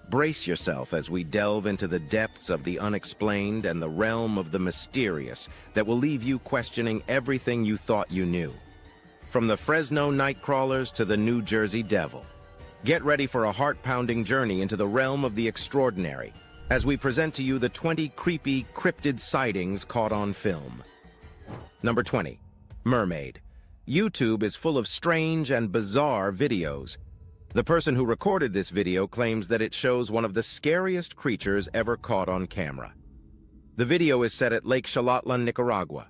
Brace yourself as we delve into the depths of the unexplained and the realm of the mysterious that will leave you questioning everything you thought you knew. From the Fresno Nightcrawlers to the New Jersey Devil. Get ready for a heart-pounding journey into the realm of the extraordinary as we present to you the 20 creepy cryptid sightings caught on film. Number 20. Mermaid. YouTube is full of strange and bizarre videos. The person who recorded this video claims that it shows one of the scariest creatures ever caught on camera. The video is set at Lake Xalatla, Nicaragua.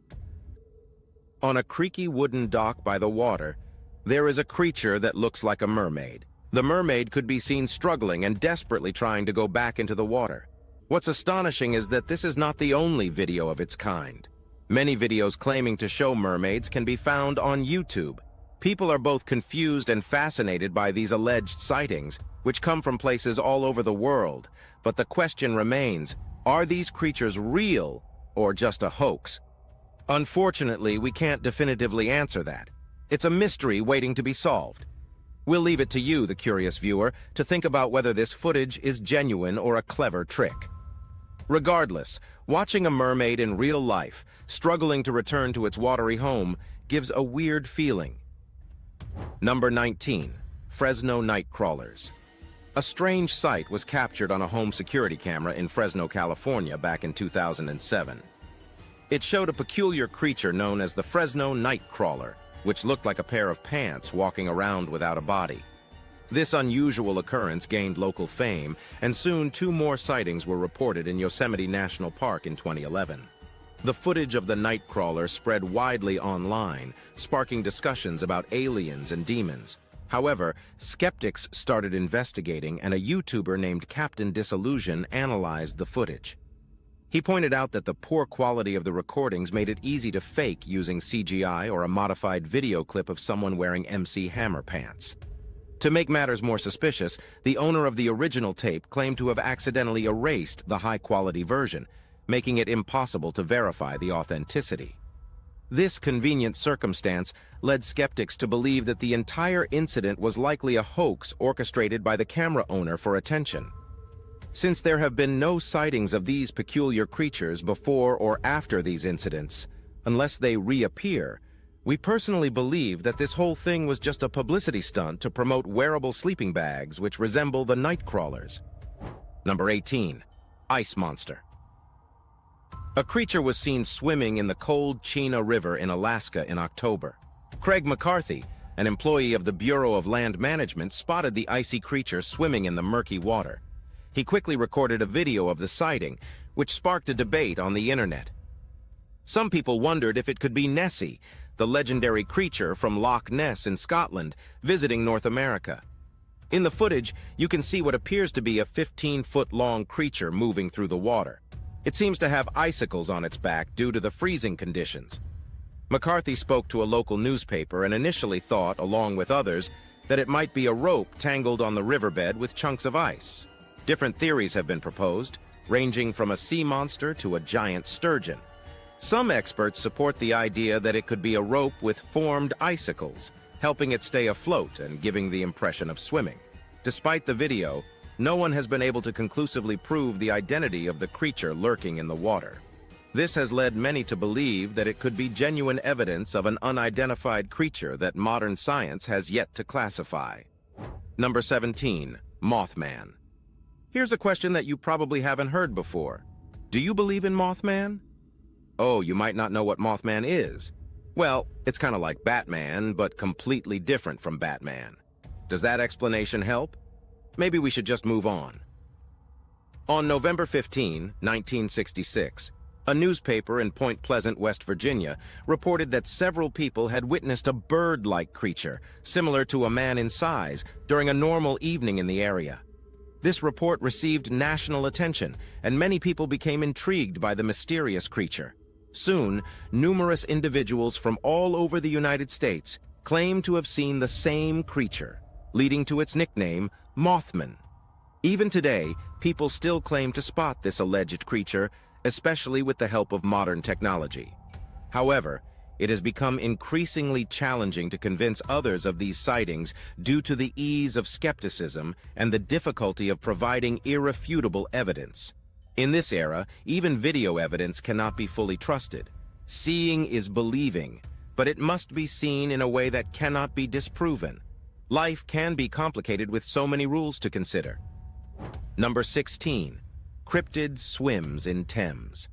On a creaky wooden dock by the water, there is a creature that looks like a mermaid. The mermaid could be seen struggling and desperately trying to go back into the water. What's astonishing is that this is not the only video of its kind. Many videos claiming to show mermaids can be found on YouTube. People are both confused and fascinated by these alleged sightings, which come from places all over the world. But the question remains, are these creatures real or just a hoax? Unfortunately, we can't definitively answer that. It's a mystery waiting to be solved. We'll leave it to you, the curious viewer, to think about whether this footage is genuine or a clever trick. Regardless, watching a mermaid in real life, struggling to return to its watery home, gives a weird feeling. Number 19. Fresno Nightcrawlers. A strange sight was captured on a home security camera in Fresno, California back in 2007. It showed a peculiar creature known as the Fresno Nightcrawler, which looked like a pair of pants walking around without a body. This unusual occurrence gained local fame, and soon 2 more sightings were reported in Yosemite National Park in 2011. The footage of the Nightcrawler spread widely online, sparking discussions about aliens and demons. However, skeptics started investigating, and a YouTuber named Captain Disillusion analyzed the footage. He pointed out that the poor quality of the recordings made it easy to fake using CGI or a modified video clip of someone wearing MC Hammer pants. To make matters more suspicious, the owner of the original tape claimed to have accidentally erased the high-quality version, making it impossible to verify the authenticity. This convenient circumstance led skeptics to believe that the entire incident was likely a hoax orchestrated by the camera owner for attention. Since there have been no sightings of these peculiar creatures before or after these incidents, unless they reappear, we personally believe that this whole thing was just a publicity stunt to promote wearable sleeping bags which resemble the Nightcrawlers. Number 18. Ice Monster. A creature was seen swimming in the cold Chena River in Alaska in October. Craig McCarthy, an employee of the Bureau of Land Management, spotted the icy creature swimming in the murky water. He quickly recorded a video of the sighting, which sparked a debate on the internet. Some people wondered if it could be Nessie, the legendary creature from Loch Ness in Scotland, visiting North America. In the footage, you can see what appears to be a 15-foot-long creature moving through the water. It seems to have icicles on its back due to the freezing conditions. McCarthy spoke to a local newspaper and initially thought, along with others, that it might be a rope tangled on the riverbed with chunks of ice. Different theories have been proposed, ranging from a sea monster to a giant sturgeon. Some experts support the idea that it could be a rope with formed icicles, helping it stay afloat and giving the impression of swimming. Despite the video, no one has been able to conclusively prove the identity of the creature lurking in the water. This has led many to believe that it could be genuine evidence of an unidentified creature that modern science has yet to classify. Number 17. Mothman. Here's a question that you probably haven't heard before. Do you believe in Mothman? Oh, you might not know what Mothman is. Well, it's kind of like Batman, but completely different from Batman. Does that explanation help? Maybe we should just move on. On November 15, 1966, a newspaper in Point Pleasant, West Virginia, reported that several people had witnessed a bird-like creature, similar to a man in size, during a normal evening in the area. This report received national attention, and many people became intrigued by the mysterious creature. Soon, numerous individuals from all over the United States claimed to have seen the same creature, leading to its nickname, Mothman. Even today, people still claim to spot this alleged creature, especially with the help of modern technology. However, it has become increasingly challenging to convince others of these sightings due to the ease of skepticism and the difficulty of providing irrefutable evidence. In this era, even video evidence cannot be fully trusted. Seeing is believing, but it must be seen in a way that cannot be disproven. Life can be complicated with so many rules to consider. Number 16. Cryptid swims in Thames.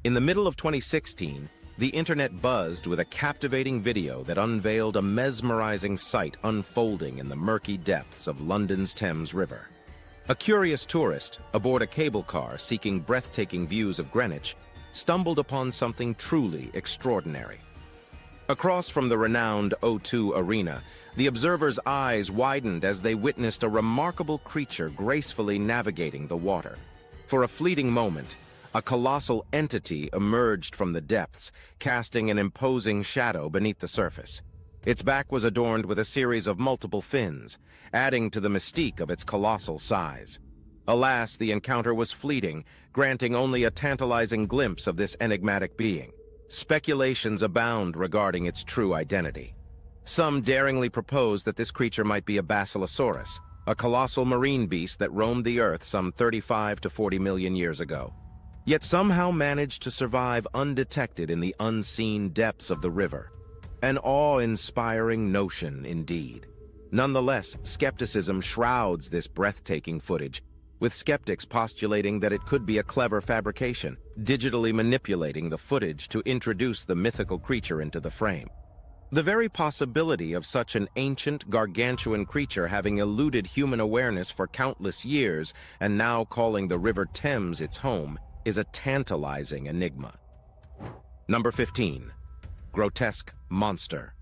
In the middle of 2016, the internet buzzed with a captivating video that unveiled a mesmerizing sight unfolding in the murky depths of London's Thames River. A curious tourist, aboard a cable car seeking breathtaking views of Greenwich, stumbled upon something truly extraordinary. Across from the renowned O2 Arena, the observers' eyes widened as they witnessed a remarkable creature gracefully navigating the water. For a fleeting moment, a colossal entity emerged from the depths, casting an imposing shadow beneath the surface. Its back was adorned with a series of multiple fins, adding to the mystique of its colossal size. Alas, the encounter was fleeting, granting only a tantalizing glimpse of this enigmatic being. Speculations abound regarding its true identity. Some daringly propose that this creature might be a basilosaurus, a colossal marine beast that roamed the Earth some 35 to 40 million years ago, yet somehow managed to survive undetected in the unseen depths of the river. An awe-inspiring notion indeed. Nonetheless, skepticism shrouds this breathtaking footage, with skeptics postulating that it could be a clever fabrication, digitally manipulating the footage to introduce the mythical creature into the frame. The very possibility of such an ancient, gargantuan creature having eluded human awareness for countless years and now calling the River Thames its home is a tantalizing enigma. Number 15. Grotesque monster.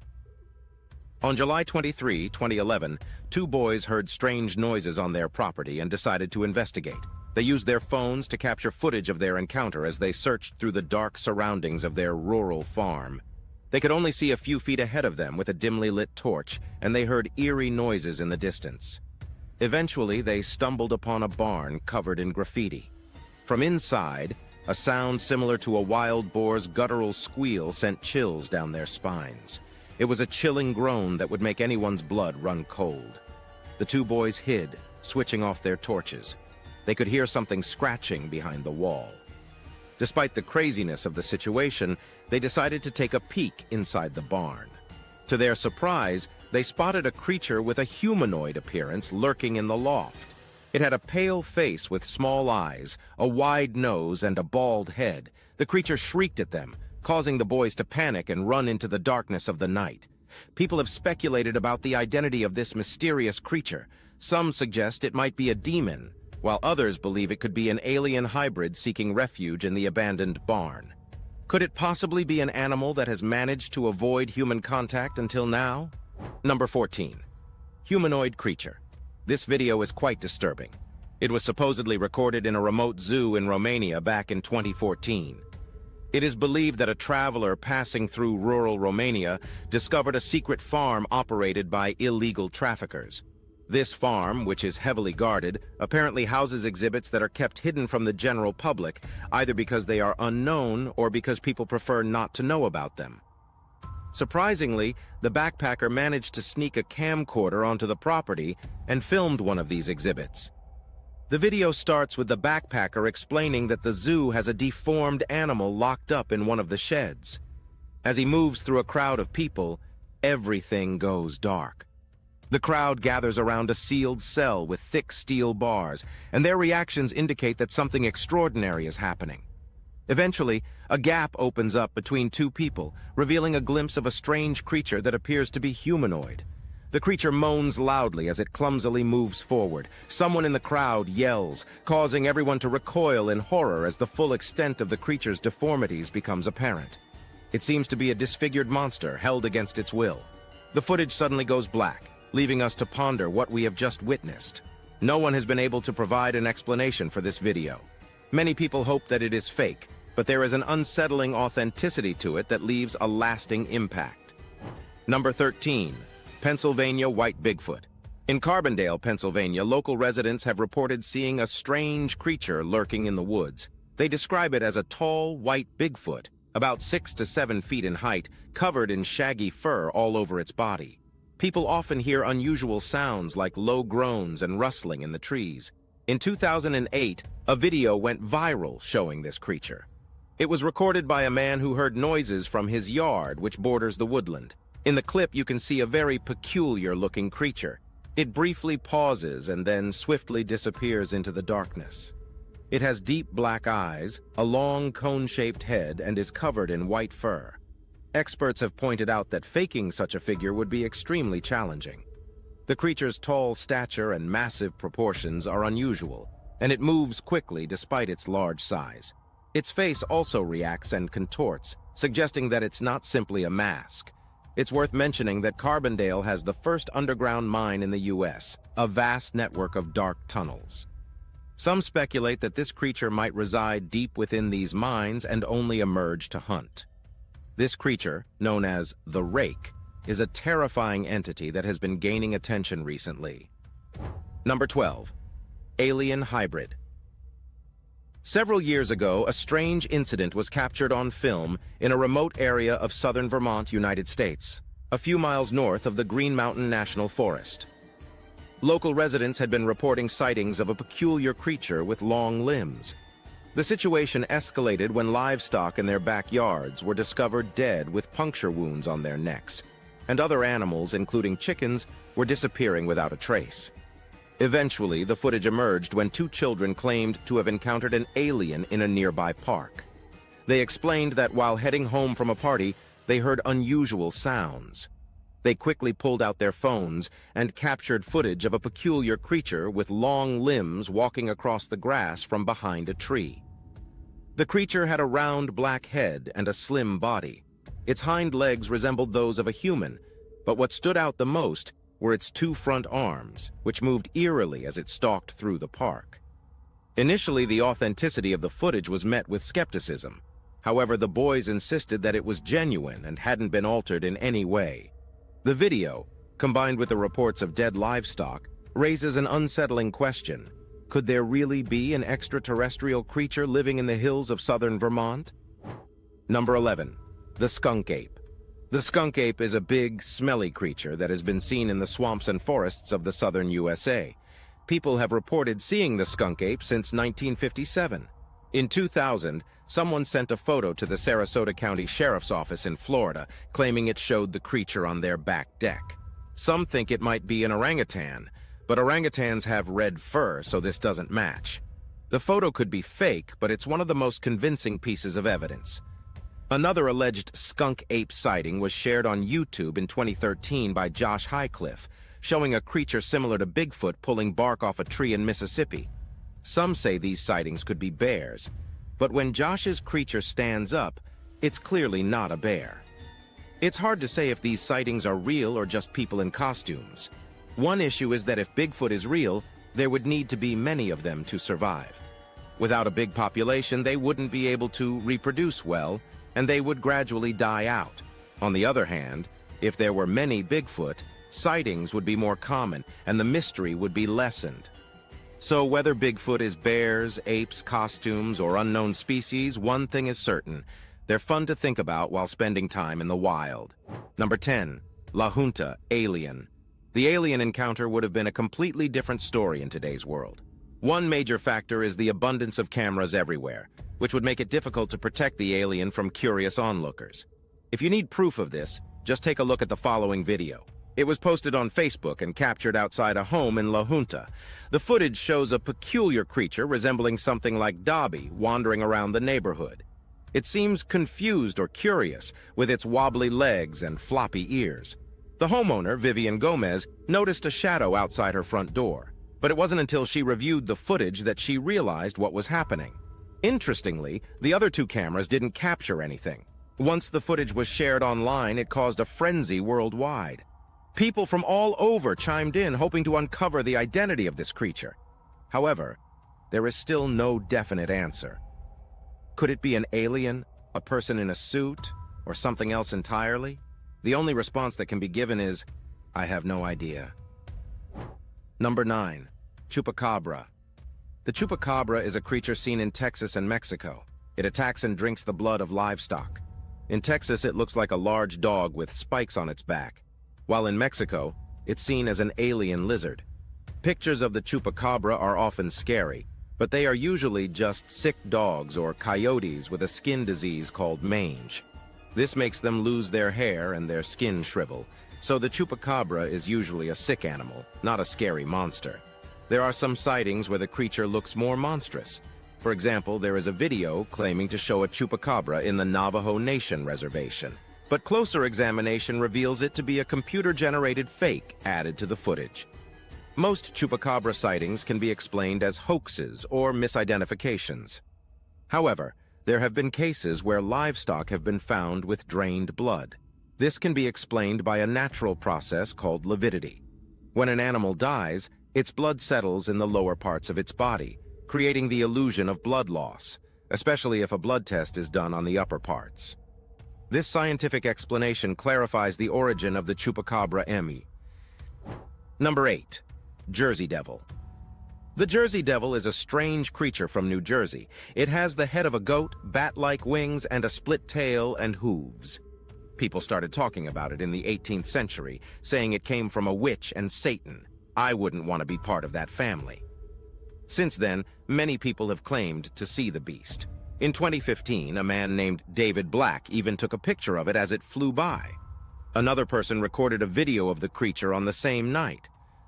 On July 23, 2011, two boys heard strange noises on their property and decided to investigate. They used their phones to capture footage of their encounter as they searched through the dark surroundings of their rural farm. They could only see a few feet ahead of them with a dimly lit torch, and they heard eerie noises in the distance. Eventually, they stumbled upon a barn covered in graffiti. From inside, a sound similar to a wild boar's guttural squeal sent chills down their spines. It was a chilling groan that would make anyone's blood run cold. The two boys hid, switching off their torches. They could hear something scratching behind the wall. Despite the craziness of the situation, they decided to take a peek inside the barn. To their surprise, they spotted a creature with a humanoid appearance lurking in the loft. It had a pale face with small eyes, a wide nose, and a bald head. The creature shrieked at them, causing the boys to panic and run into the darkness of the night. People have speculated about the identity of this mysterious creature. Some suggest it might be a demon, while others believe it could be an alien hybrid seeking refuge in the abandoned barn. Could it possibly be an animal that has managed to avoid human contact until now? Number 14. Humanoid creature. This video is quite disturbing. It was supposedly recorded in a remote zoo in Romania back in 2014. It is believed that a traveler passing through rural Romania discovered a secret farm operated by illegal traffickers. This farm, which is heavily guarded, apparently houses exhibits that are kept hidden from the general public, either because they are unknown or because people prefer not to know about them. Surprisingly, the backpacker managed to sneak a camcorder onto the property and filmed one of these exhibits. The video starts with the backpacker explaining that the zoo has a deformed animal locked up in one of the sheds. As he moves through a crowd of people, everything goes dark. The crowd gathers around a sealed cell with thick steel bars, and their reactions indicate that something extraordinary is happening. Eventually, a gap opens up between two people, revealing a glimpse of a strange creature that appears to be humanoid. The creature moans loudly as it clumsily moves forward. Someone in the crowd yells, causing everyone to recoil in horror as the full extent of the creature's deformities becomes apparent. It seems to be a disfigured monster held against its will. The footage suddenly goes black, leaving us to ponder what we have just witnessed. No one has been able to provide an explanation for this video. Many people hope that it is fake, but there is an unsettling authenticity to it that leaves a lasting impact. Number 13. Pennsylvania White Bigfoot. In Carbondale, Pennsylvania, local residents have reported seeing a strange creature lurking in the woods. They describe it as a tall, white Bigfoot, about 6 to 7 feet in height, covered in shaggy fur all over its body. People often hear unusual sounds like low groans and rustling in the trees. In 2008, a video went viral showing this creature. It was recorded by a man who heard noises from his yard, which borders the woodland. In the clip, you can see a very peculiar-looking creature. It briefly pauses and then swiftly disappears into the darkness. It has deep black eyes, a long cone-shaped head, and is covered in white fur. Experts have pointed out that faking such a figure would be extremely challenging. The creature's tall stature and massive proportions are unusual, and it moves quickly despite its large size. Its face also reacts and contorts, suggesting that it's not simply a mask. It's worth mentioning that Carbondale has the first underground mine in the U.S., a vast network of dark tunnels. Some speculate that this creature might reside deep within these mines and only emerge to hunt. This creature, known as the Rake, is a terrifying entity that has been gaining attention recently. Number 12. Alien Hybrid. Several years ago, a strange incident was captured on film in a remote area of southern Vermont, United States, a few miles north of the Green Mountain National Forest. Local residents had been reporting sightings of a peculiar creature with long limbs. The situation escalated when livestock in their backyards were discovered dead with puncture wounds on their necks, and other animals, including chickens, were disappearing without a trace. Eventually, the footage emerged when two children claimed to have encountered an alien in a nearby park. They explained that while heading home from a party, they heard unusual sounds. They quickly pulled out their phones and captured footage of a peculiar creature with long limbs walking across the grass from behind a tree. The creature had a round black head and a slim body. Its hind legs resembled those of a human, but what stood out the most were its two front arms, which moved eerily as it stalked through the park. Initially, the authenticity of the footage was met with skepticism. However, the boys insisted that it was genuine and hadn't been altered in any way. The video, combined with the reports of dead livestock, raises an unsettling question. Could there really be an extraterrestrial creature living in the hills of southern Vermont? Number 11. The skunk ape. The skunk ape is a big, smelly creature that has been seen in the swamps and forests of the southern USA. People have reported seeing the skunk ape since 1957. In 2000, someone sent a photo to the Sarasota County Sheriff's Office in Florida, claiming it showed the creature on their back deck. Some think it might be an orangutan, but orangutans have red fur, so this doesn't match. The photo could be fake, but it's one of the most convincing pieces of evidence. Another alleged skunk ape sighting was shared on YouTube in 2013 by Josh Highcliffe, showing a creature similar to Bigfoot pulling bark off a tree in Mississippi. Some say these sightings could be bears, but when Josh's creature stands up, it's clearly not a bear. It's hard to say if these sightings are real or just people in costumes. One issue is that if Bigfoot is real, there would need to be many of them to survive. Without a big population, they wouldn't be able to reproduce well, and they would gradually die out. On the other hand, if there were many Bigfoot, sightings would be more common, and the mystery would be lessened. So whether Bigfoot is bears, apes, costumes, or unknown species, one thing is certain. They're fun to think about while spending time in the wild. Number 10. La Junta, alien. The alien encounter would have been a completely different story in today's world. One major factor is the abundance of cameras everywhere, which would make it difficult to protect the alien from curious onlookers. If you need proof of this, just take a look at the following video. It was posted on Facebook and captured outside a home in La Junta. The footage shows a peculiar creature resembling something like Dobby wandering around the neighborhood. It seems confused or curious, with its wobbly legs and floppy ears. The homeowner, Vivian Gomez, noticed a shadow outside her front door, but it wasn't until she reviewed the footage that she realized what was happening. Interestingly, the other two cameras didn't capture anything. Once the footage was shared online, it caused a frenzy worldwide. People from all over chimed in, hoping to uncover the identity of this creature. However, there is still no definite answer. Could it be an alien, a person in a suit, or something else entirely? The only response that can be given is, I have no idea. Number 9. Chupacabra. The Chupacabra is a creature seen in Texas and Mexico. It attacks and drinks the blood of livestock. In Texas, it looks like a large dog with spikes on its back, while in Mexico, it's seen as an alien lizard. Pictures of the Chupacabra are often scary, but they are usually just sick dogs or coyotes with a skin disease called mange. This makes them lose their hair and their skin shrivel, so the Chupacabra is usually a sick animal, not a scary monster. There are some sightings where the creature looks more monstrous. For example, there is a video claiming to show a Chupacabra in the Navajo Nation reservation, but closer examination reveals it to be a computer-generated fake added to the footage. Most Chupacabra sightings can be explained as hoaxes or misidentifications. However, there have been cases where livestock have been found with drained blood. This can be explained by a natural process called lividity. When an animal dies, its blood settles in the lower parts of its body, creating the illusion of blood loss, especially if a blood test is done on the upper parts. This scientific explanation clarifies the origin of the Chupacabra ME. Number 8. Jersey Devil. The Jersey Devil is a strange creature from New Jersey. It has the head of a goat, bat-like wings, and a split tail and hooves. People started talking about it in the 18th century, saying it came from a witch and Satan. I wouldn't want to be part of that family. Since then, many people have claimed to see the beast. In 2015, a man named David Black even took a picture of it as it flew by. Another person recorded a video of the creature on the same night.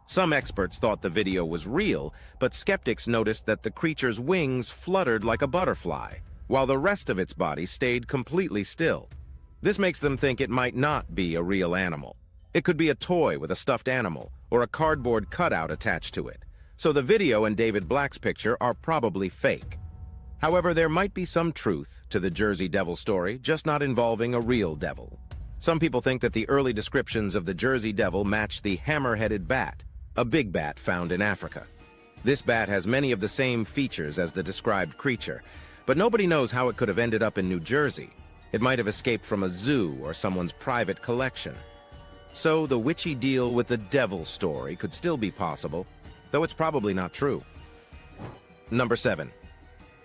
Some experts thought the video was real, but skeptics noticed that the creature's wings fluttered like a butterfly, while the rest of its body stayed completely still. This makes them think it might not be a real animal. It could be a toy with a stuffed animal, or a cardboard cutout attached to it. So the video and David Black's picture are probably fake. However, there might be some truth to the Jersey Devil story, just not involving a real devil. Some people think that the early descriptions of the Jersey Devil match the hammer-headed bat, a big bat found in Africa. This bat has many of the same features as the described creature, but nobody knows how it could have ended up in New Jersey. It might have escaped from a zoo or someone's private collection. So the witchy deal with the devil story could still be possible, though it's probably not true. Number 7.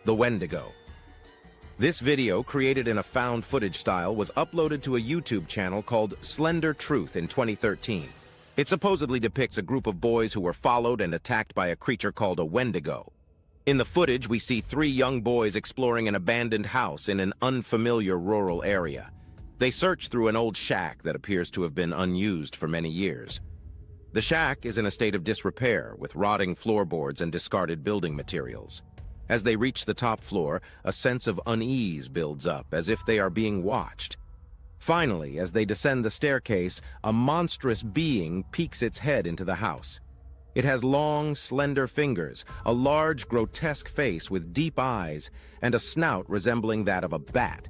The Wendigo. This video, created in a found footage style, was uploaded to a YouTube channel called Slender Truth in 2013. It supposedly depicts a group of boys who were followed and attacked by a creature called a Wendigo. In the footage, we see 3 young boys exploring an abandoned house in an unfamiliar rural area. They search through an old shack that appears to have been unused for many years. The shack is in a state of disrepair, with rotting floorboards and discarded building materials. As they reach the top floor, a sense of unease builds up, as if they are being watched. Finally, as they descend the staircase, a monstrous being peeks its head into the house. It has long, slender fingers, a large, grotesque face with deep eyes, and a snout resembling that of a bat.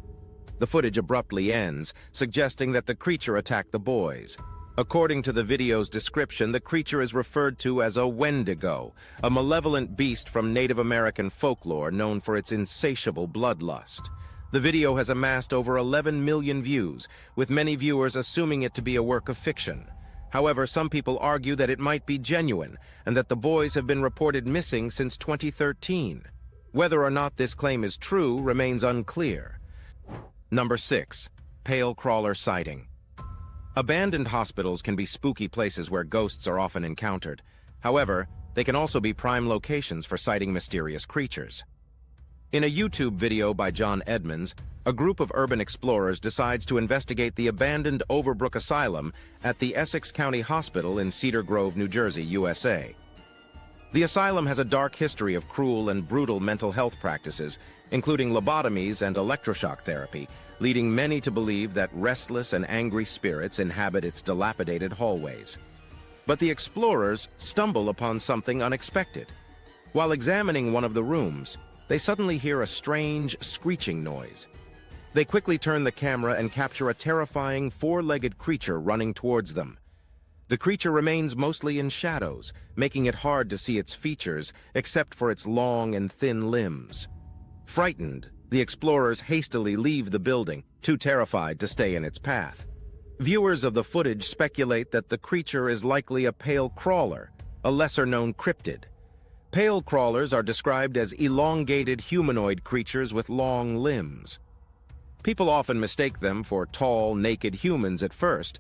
The footage abruptly ends, suggesting that the creature attacked the boys. According to the video's description, the creature is referred to as a Wendigo, a malevolent beast from Native American folklore known for its insatiable bloodlust. The video has amassed over 11 million views, with many viewers assuming it to be a work of fiction. However, some people argue that it might be genuine, and that the boys have been reported missing since 2013. Whether or not this claim is true remains unclear. Number 6. Pale Crawler Sighting. Abandoned hospitals can be spooky places where ghosts are often encountered. However, they can also be prime locations for sighting mysterious creatures. In a YouTube video by John Edmonds, a group of urban explorers decides to investigate the abandoned Overbrook Asylum at the Essex County Hospital in Cedar Grove, New Jersey, USA. The asylum has a dark history of cruel and brutal mental health practices, including lobotomies and electroshock therapy, leading many to believe that restless and angry spirits inhabit its dilapidated hallways. But the explorers stumble upon something unexpected. While examining one of the rooms, they suddenly hear a strange, screeching noise. They quickly turn the camera and capture a terrifying, 4-legged creature running towards them. The creature remains mostly in shadows, making it hard to see its features, except for its long and thin limbs. Frightened, the explorers hastily leave the building, too terrified to stay in its path. Viewers of the footage speculate that the creature is likely a pale crawler, a lesser-known cryptid. Pale crawlers are described as elongated humanoid creatures with long limbs. People often mistake them for tall, naked humans at first,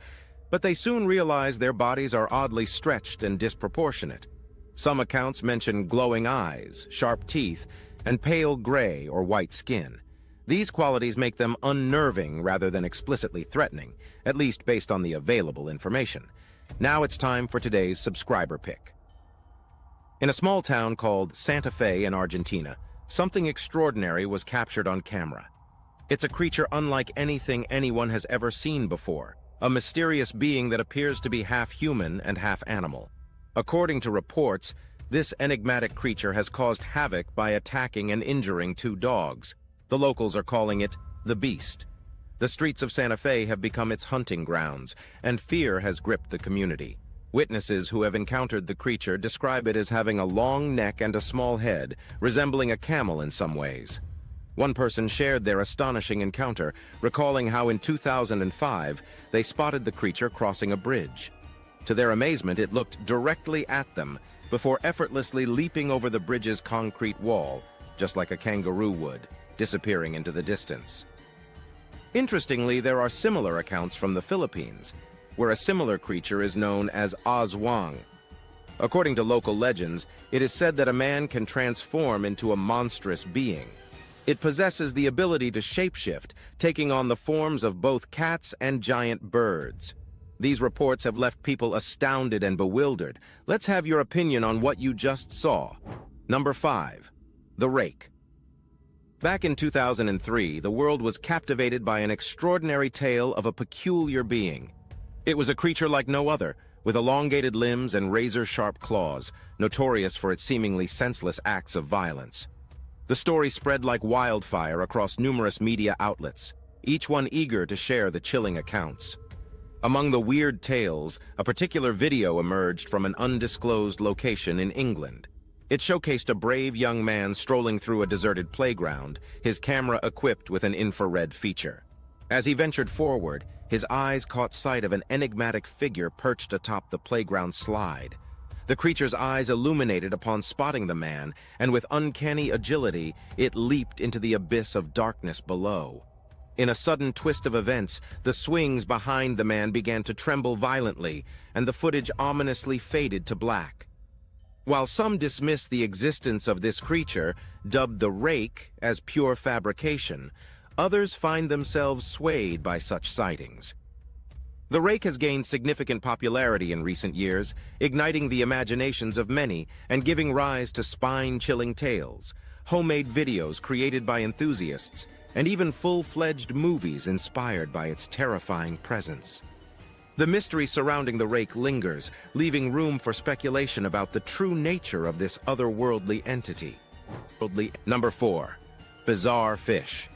but they soon realize their bodies are oddly stretched and disproportionate. Some accounts mention glowing eyes, sharp teeth, and pale gray or white skin. These qualities make them unnerving rather than explicitly threatening, at least based on the available information. Now it's time for today's subscriber pick. In a small town called Santa Fe in Argentina, something extraordinary was captured on camera. It's a creature unlike anything anyone has ever seen before, a mysterious being that appears to be half human and half animal. According to reports, this enigmatic creature has caused havoc by attacking and injuring 2 dogs. The locals are calling it the Beast. The streets of Santa Fe have become its hunting grounds, and fear has gripped the community. Witnesses who have encountered the creature describe it as having a long neck and a small head, resembling a camel in some ways. One person shared their astonishing encounter, recalling how in 2005 they spotted the creature crossing a bridge. To their amazement, it looked directly at them before effortlessly leaping over the bridge's concrete wall, just like a kangaroo would, disappearing into the distance. Interestingly, there are similar accounts from the Philippines, where a similar creature is known as Aswang. According to local legends, it is said that a man can transform into a monstrous being. It possesses the ability to shapeshift, taking on the forms of both cats and giant birds. These reports have left people astounded and bewildered. Let's have your opinion on what you just saw. Number 5. The Rake. Back in 2003, the world was captivated by an extraordinary tale of a peculiar being. It was a creature like no other, with elongated limbs and razor-sharp claws, notorious for its seemingly senseless acts of violence. The story spread like wildfire across numerous media outlets, each one eager to share the chilling accounts. Among the weird tales, a particular video emerged from an undisclosed location in England. It showcased a brave young man strolling through a deserted playground, his camera equipped with an infrared feature. As he ventured forward, his eyes caught sight of an enigmatic figure perched atop the playground slide. The creature's eyes illuminated upon spotting the man, and with uncanny agility, it leaped into the abyss of darkness below. In a sudden twist of events, the swings behind the man began to tremble violently, and the footage ominously faded to black. While some dismiss the existence of this creature, dubbed the Rake, as pure fabrication, others find themselves swayed by such sightings. The Rake has gained significant popularity in recent years, igniting the imaginations of many and giving rise to spine-chilling tales, homemade videos created by enthusiasts, and even full-fledged movies inspired by its terrifying presence. The mystery surrounding the Rake lingers, leaving room for speculation about the true nature of this otherworldly entity. Number 4. Bizarre fish.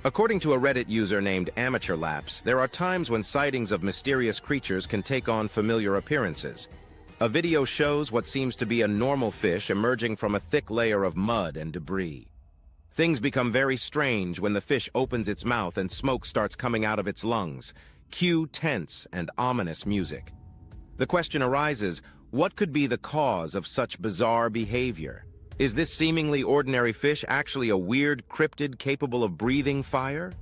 According to a Reddit user named Amateur Lapse, there are times when sightings of mysterious creatures can take on familiar appearances. A video shows what seems to be a normal fish emerging from a thick layer of mud and debris. Things become very strange when the fish opens its mouth and smoke starts coming out of its lungs. Cue tense and ominous music. The question arises, what could be the cause of such bizarre behavior? Is this seemingly ordinary fish actually a weird cryptid capable of breathing fire?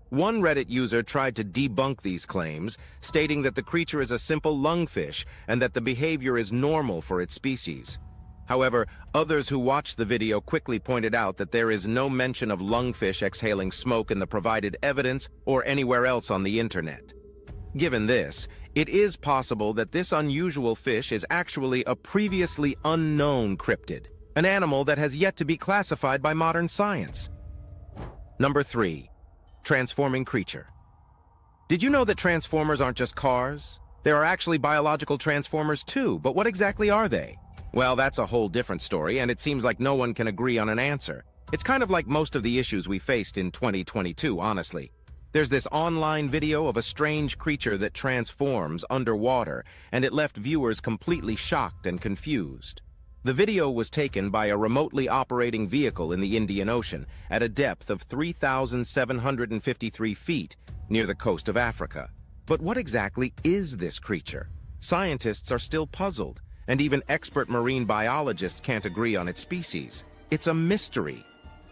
One Reddit user tried to debunk these claims, stating that the creature is a simple lungfish and that the behavior is normal for its species. However, others who watched the video quickly pointed out that there is no mention of lungfish exhaling smoke in the provided evidence or anywhere else on the internet. Given this, it is possible that this unusual fish is actually a previously unknown cryptid, an animal that has yet to be classified by modern science. Number 3. Transforming creature. Did you know that transformers aren't just cars? There are actually biological transformers too, but what exactly are they? Well, that's a whole different story, and it seems like no one can agree on an answer. It's kind of like most of the issues we faced in 2022, honestly. There's this online video of a strange creature that transforms underwater, and it left viewers completely shocked and confused. The video was taken by a remotely operating vehicle in the Indian Ocean at a depth of 3,753 feet near the coast of Africa. But what exactly is this creature? Scientists are still puzzled, and even expert marine biologists can't agree on its species. It's a mystery.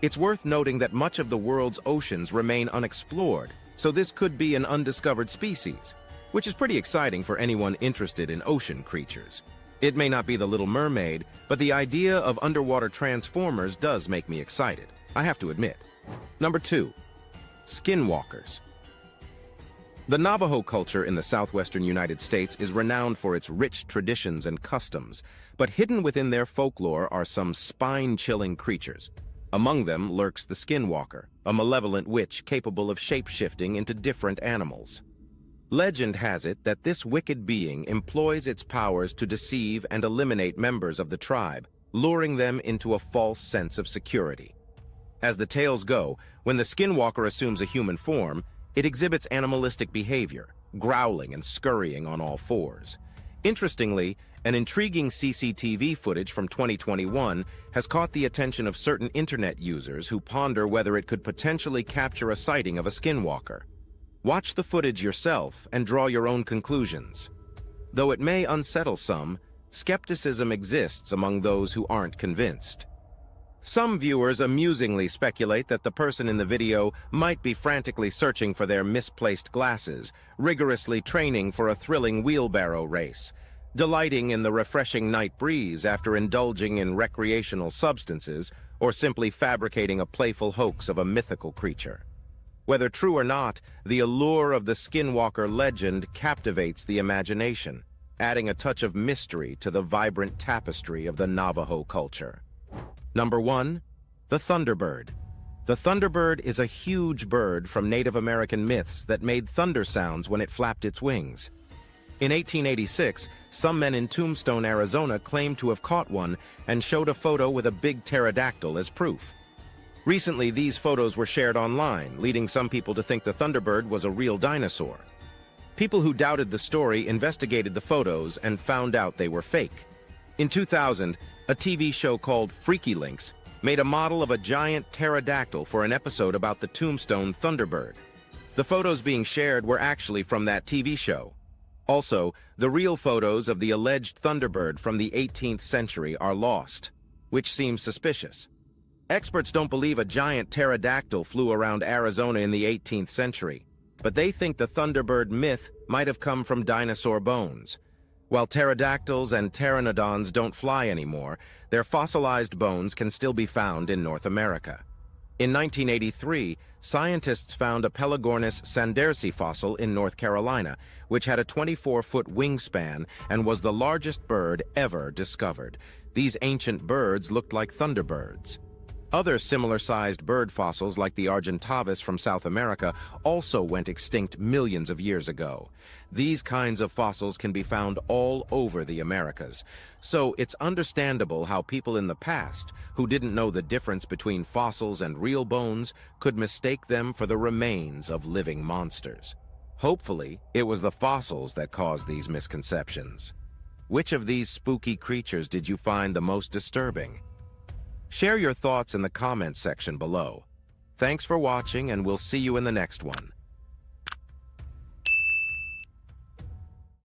It's worth noting that much of the world's oceans remain unexplored, so this could be an undiscovered species, which is pretty exciting for anyone interested in ocean creatures. It may not be the Little Mermaid, but the idea of underwater transformers does make me excited, I have to admit. Number 2. Skinwalkers. The Navajo culture in the southwestern United States is renowned for its rich traditions and customs, but hidden within their folklore are some spine-chilling creatures. Among them lurks the Skinwalker, a malevolent witch capable of shape-shifting into different animals. Legend has it that this wicked being employs its powers to deceive and eliminate members of the tribe, luring them into a false sense of security. As the tales go, when the Skinwalker assumes a human form, it exhibits animalistic behavior, growling and scurrying on all fours. Interestingly, an intriguing CCTV footage from 2021 has caught the attention of certain internet users who ponder whether it could potentially capture a sighting of a Skinwalker. Watch the footage yourself and draw your own conclusions. Though it may unsettle some, skepticism exists among those who aren't convinced. Some viewers amusingly speculate that the person in the video might be frantically searching for their misplaced glasses, rigorously training for a thrilling wheelbarrow race, delighting in the refreshing night breeze after indulging in recreational substances, or simply fabricating a playful hoax of a mythical creature. Whether true or not, the allure of the Skinwalker legend captivates the imagination, adding a touch of mystery to the vibrant tapestry of the Navajo culture. Number 1. The Thunderbird. The Thunderbird is a huge bird from Native American myths that made thunder sounds when it flapped its wings. In 1886, some men in Tombstone, Arizona claimed to have caught one and showed a photo with a big pterodactyl as proof. Recently, these photos were shared online, leading some people to think the Thunderbird was a real dinosaur. People who doubted the story investigated the photos and found out they were fake. In 2000, a TV show called Freaky Links made a model of a giant pterodactyl for an episode about the Tombstone Thunderbird. The photos being shared were actually from that TV show. Also, the real photos of the alleged Thunderbird from the 18th century are lost, which seems suspicious. Experts don't believe a giant pterodactyl flew around Arizona in the 18th century, but they think the Thunderbird myth might have come from dinosaur bones. While pterodactyls and pteranodons don't fly anymore, their fossilized bones can still be found in North America. In 1983, scientists found a Pelagornis sandersi fossil in North Carolina, which had a 24-foot wingspan and was the largest bird ever discovered. These ancient birds looked like thunderbirds. Other similar-sized bird fossils like the Argentavis from South America also went extinct millions of years ago. These kinds of fossils can be found all over the Americas, so it's understandable how people in the past, who didn't know the difference between fossils and real bones, could mistake them for the remains of living monsters. Hopefully, it was the fossils that caused these misconceptions. Which of these spooky creatures did you find the most disturbing? Share your thoughts in the comments section below. Thanks for watching, and we'll see you in the next one.